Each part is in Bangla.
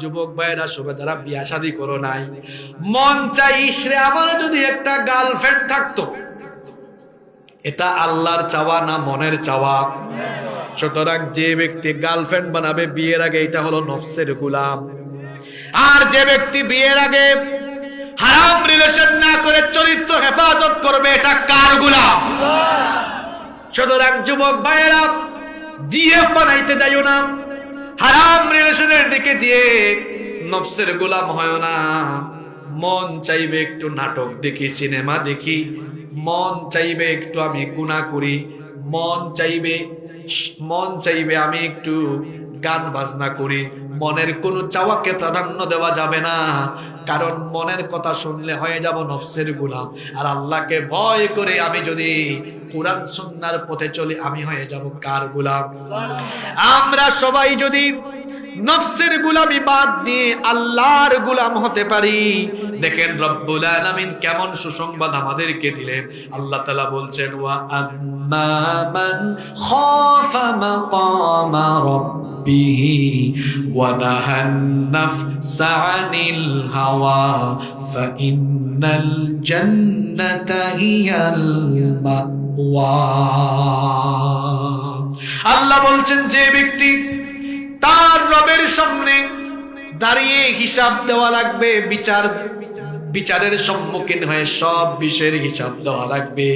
যুবক ভাইরা সবাই যারা বিয়া শাদী করো নাই, মন চাই ইসরে আমার যদি একটা গার্লফ্রেন্ড থাকতো। এটা আল্লাহর চাওয়া না মনের চাওয়া? সুতরাং যে ব্যক্তি গার্লফ্রেন্ড বানাবে বিয়ের আগে, এটা হলো নফসের গোলাম। আর যে ব্যক্তি বিয়ের আগে হারাম রিলেশন না করে চরিত্র হেফাজত করবে, এটা কার গোলাম? সুতরাং যুবক ভাইয়েরা, জিএফ বানাইতে যাইও না, হারাম রিলেশনের দিকে যেয়ে নফসের গোলাম হয় না। মন চাইবে একটু নাটক দেখি, সিনেমা দেখি, মন চাইবে একটু আমি গুনাহ করি, মন চাইবে আমি একটু গান বাজনা করি। মনের কোনো চাওয়াকে প্রাধান্য দেওয়া যাবে না, কারণ মনের কথা শুনলে হয়ে যাব নফসের গোলাম। আর আল্লাহকে ভয় করে আমি যদি কুরআন সুন্নাহর পথে চলি, আমি হয়ে যাব কার গোলাম? আমরা সবাই যদি নফসের গোলামি বাদ দিয়ে আল্লাহর গোলাম হতে পারি, দেখেন রব্বুল আলামিন কেমন সুসংবাদ আমাদেরকে দিলেন। আল্লাহ তাআলা বলছেন, ওয়া আম্মা মান খাফা মাকামা রাব্বিহি ওয়া নাহান নাফসা আনিল হাওয়া ফাইন্নাল জান্নাতা হিয়াল মাওয়া। আল্লাহ বলছেন, যে ব্যক্তি তার রবের সামনে দাঁড়িয়ে হিসাব দেওয়া লাগবে, বিচারের সম্মুখীন হয়ে সব বিষয়ের হিসাব দেওয়া লাগবে,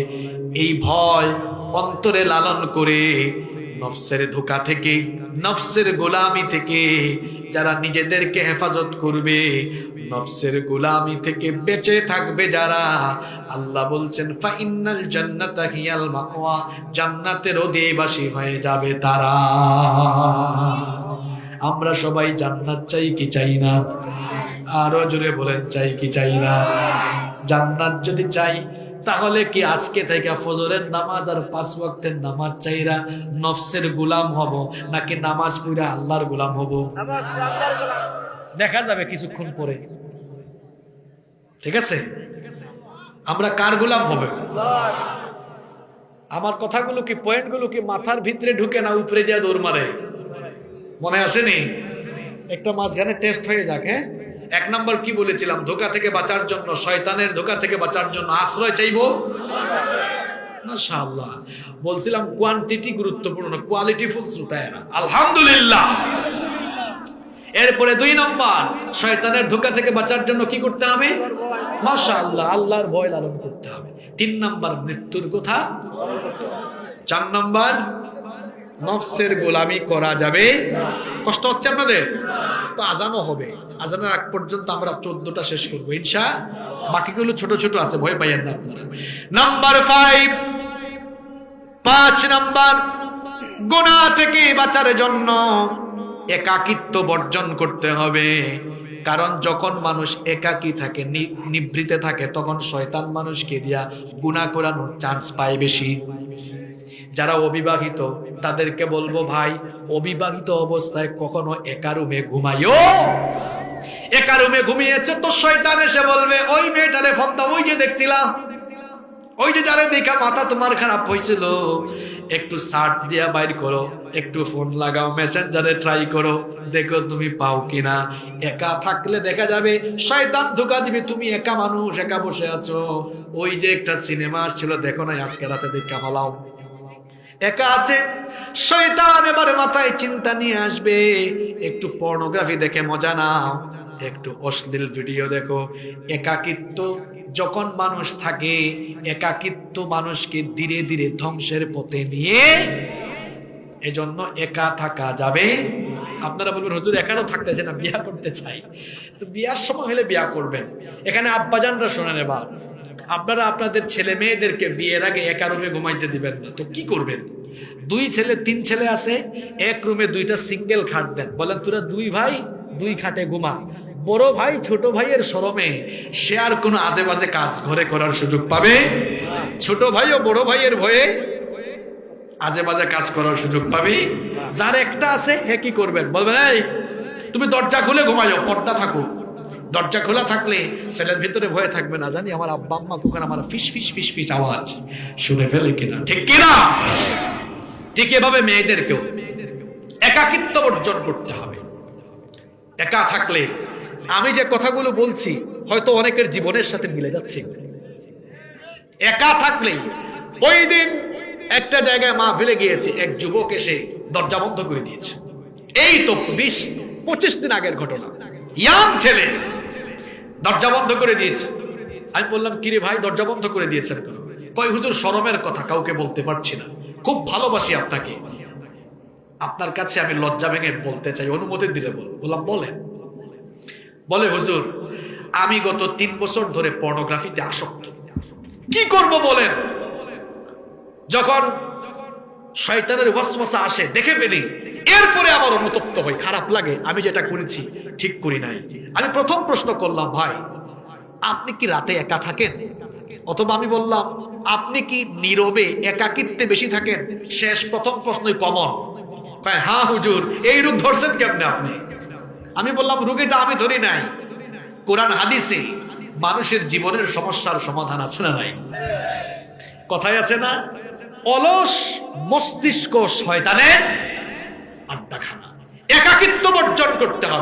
এই ভয় অন্তরে লালন করে নফসের ধোঁকা থেকে, নফসের গোলামি থেকে যারা নিজেদেরকে হেফাজত করবে, নফসের গোলামি থেকে বেঁচে থাকবে যারা, আল্লাহ বলছেন ফাইন্নাল জান্নাতা হিয়াল মাওয়া, জান্নাতের অধিবাসী হয়ে যাবে তারা। আমরা সবাই জান্নাত চাই কি চাই না? আরো জোরে বলেন, চাই কি চাই না? জান্নাত যদি চাই, তাহলে কি আজকে থেকে ফজরের নামাজ আর 5 ওয়াক্তের নামাজ চাইরা নফসের গোলাম হব, নাকি নামাজ পড়া আল্লাহর গোলাম হব? দেখা যাবে কিছুক্ষণ পরে, ঠিক আছে? আমরা কার গোলাম হবে? আমার কথাগুলো কি, পয়েন্টগুলো কি মাথার ভিতরে ঢুকে না উপরে দিয়ে দৌড় মারে? মনে আসেনি? একটা মাঝখানে টেস্ট হয়ে যাক। হ্যাঁ, 1 নম্বর কি বলেছিলাম? ধোঁকা থেকে বাঁচার জন্য, শয়তানের ধোঁকা থেকে বাঁচার জন্য আশ্রয় চাইবো। মাশাআল্লাহ, বলছিলাম কোয়ান্টিটি গুরুত্বপূর্ণ, কোয়ালিটি ফুল শ্রোতায়েরা, আলহামদুলিল্লাহ। এরপরে 2 নম্বর, শয়তানের ধোঁকা থেকে বাঁচার জন্য কি করতে হবে? মাশাআল্লাহ, আল্লাহর ভয় লালন করতে হবে। 3 নম্বর, মৃত্যুর কথা। 4 নম্বর, নফসের গোলামি করা যাবে। কষ্ট হচ্ছে আপনাদের? তো আজানও হবে, আজানের আগ পর্যন্ত আমরা 14টা শেষ করবো ইনশাআল্লাহ, বাকিগুলো ছোট ছোট আছে, ভয় পাইয়েন না আপনারা। নাম্বার 5 নম্বর, গুনাহ থেকে বাঁচার জন্য একাকিত্ব বর্জন করতে হবে। কারণ যখন মানুষ একাকী থাকে, নিভৃতে থাকে, তখন শয়তান মানুষকে দিয়া গুনাহ করানোর চান্স পায় বেশি। যারা অবিবাহিত তাদেরকে বলবো, ভাই অবিবাহিত অবস্থায় কখনো একা রুমে ঘুমাইও। একা রুমে ঘুমিয়েছে তো শয়তান এসে বলবে, ওই মেয়েটারে ফোন দাও, ওই যে দেখছিলাম, ওই যে যারা দেখা মাথা তোমার খারাপ হয়েছিল, একটু সার্চ দিয়া বাইর করো, একটু ফোন লাগাও, মেসেঞ্জারে ট্রাই করো, দেখো তুমি পাও কিনা। একা থাকলে দেখা যাবে শয়তান ধোঁকা দিবে, তুমি একা মানুষ, একা বসে আছো, ওই যে একটা সিনেমা আসছিল দেখো না, আজকে রাতে দেখা ফলাও। একা আছে, শয়তান এবার মাথায় চিন্তা নিয়ে আসবে, একটু পর্নোগ্রাফি দেখে মজা নাও, একটু অশ্লীল ভিডিও দেখো। একাকিত্ব যখন মানুষ থাকে, একাকিত্ব মানুষকে ধীরে ধীরে ধ্বংসের পথে নিয়ে, এজন্য একা থাকা যাবে। আপনারা বলবেন, হুজুর একা তো থাকতেছে না, বিয়া করতে চাই। তো বিয়ার সময় হলে বিয়া করবেন। এখানে আব্বাজানরা শোনেন, এবার আপনারা আপনাদের ছেলে মেয়েদেরকে বিয়ের আগে একা রুমে ঘুমাইতে দিবেন না, তো কি করবেন? 2 ছেলে 3 ছেলে আছে, এক রুমে 2টা সিঙ্গেল খাট দেন, বলেন তোরা 2 ভাই 2 খাটে ঘুমা। বড় ভাই ছোট ভাইয়ের শরমে সে আর কোনো আজে বাজে কাজ ঘরে করার সুযোগ পাবে? ছোট ভাইও বড় ভাইয়ের ভয়ে আজে বাজে কাজ করার সুযোগ পাবে? যার একটা আছে হে কি করবেন? বলবেন, এই তুমি দরজা খুলে ঘুমাইও, পর্দা থাকুক। দরজা খোলা থাকলে ছেলের ভিতরে ভয় থাকবে, না জানি আমার আব্বা আম্মা কখন আমার ফিস ফিস ফিস ফিস আওয়াজ শুনে ফেলে কিনা, ঠিক কিনা? ঠিক এভাবে মেয়েদেরকেও একাকিত্ব বর্জন করতে হবে। একা থাকলে আমি যে কথাগুলো বলছি হয়তো অনেকের জীবনের সাথে মিলে যাচ্ছে। একা থাকলেই, ওই দিন একটা জায়গায় মাহফিলে গিয়েছে, এক যুবক এসে দরজা বন্ধ করে দিয়েছে। এই তো 20-25 দিন আগের ঘটনা। ইয়াং ছেলে দরজা বন্ধ করে দিয়েছে। আমি বললাম, কিরে ভাই, দরজা বন্ধ করে দিয়েছেন কেন? কই হুজুর, শরমের কথা, কাউকে বলতে পারছি না, খুব ভালোবাসি আপনাকে, আপনার কাছে আমি লজ্জা ভেঙে বলতে চাই, অনুমতি দিলে বললাম বলেন। বলে, হুজুর, আমি গত 3 বছর ধরে পর্নোগ্রাফিতে আসক্ত। কি করব বলেন? যখন শয়তানের ওয়াসওয়াসা আসে দেখে ফেলি, এরপরে আবার অনুতপ্ত হই, খারাপ লাগে, আমি যেটা করেছি ঠিক করি নাই। আমি প্রথম প্রশ্ন করলাম, ভাই আপনি কি রাতে একা থাকেন? অথবা আমি বললাম, আপনি কি নীরবে একাকিত্বে বেশি থাকেন? শেষ প্রথম প্রশ্নই কমন। হ্যাঁ হুজুর। এই রূপ ধরছেন কেমনে আপনি? আমি বললাম, রোগীটা আমি ধরি নাই, কোরআন হাদিসে মানুষের জীবনের সমস্যার সমাধান আছে না নাই? কথায় আছে না, অলস মস্তিষ্ক শয়তানের আড্ডাখানা। একাকিত্ব বর্জন করতে হবে।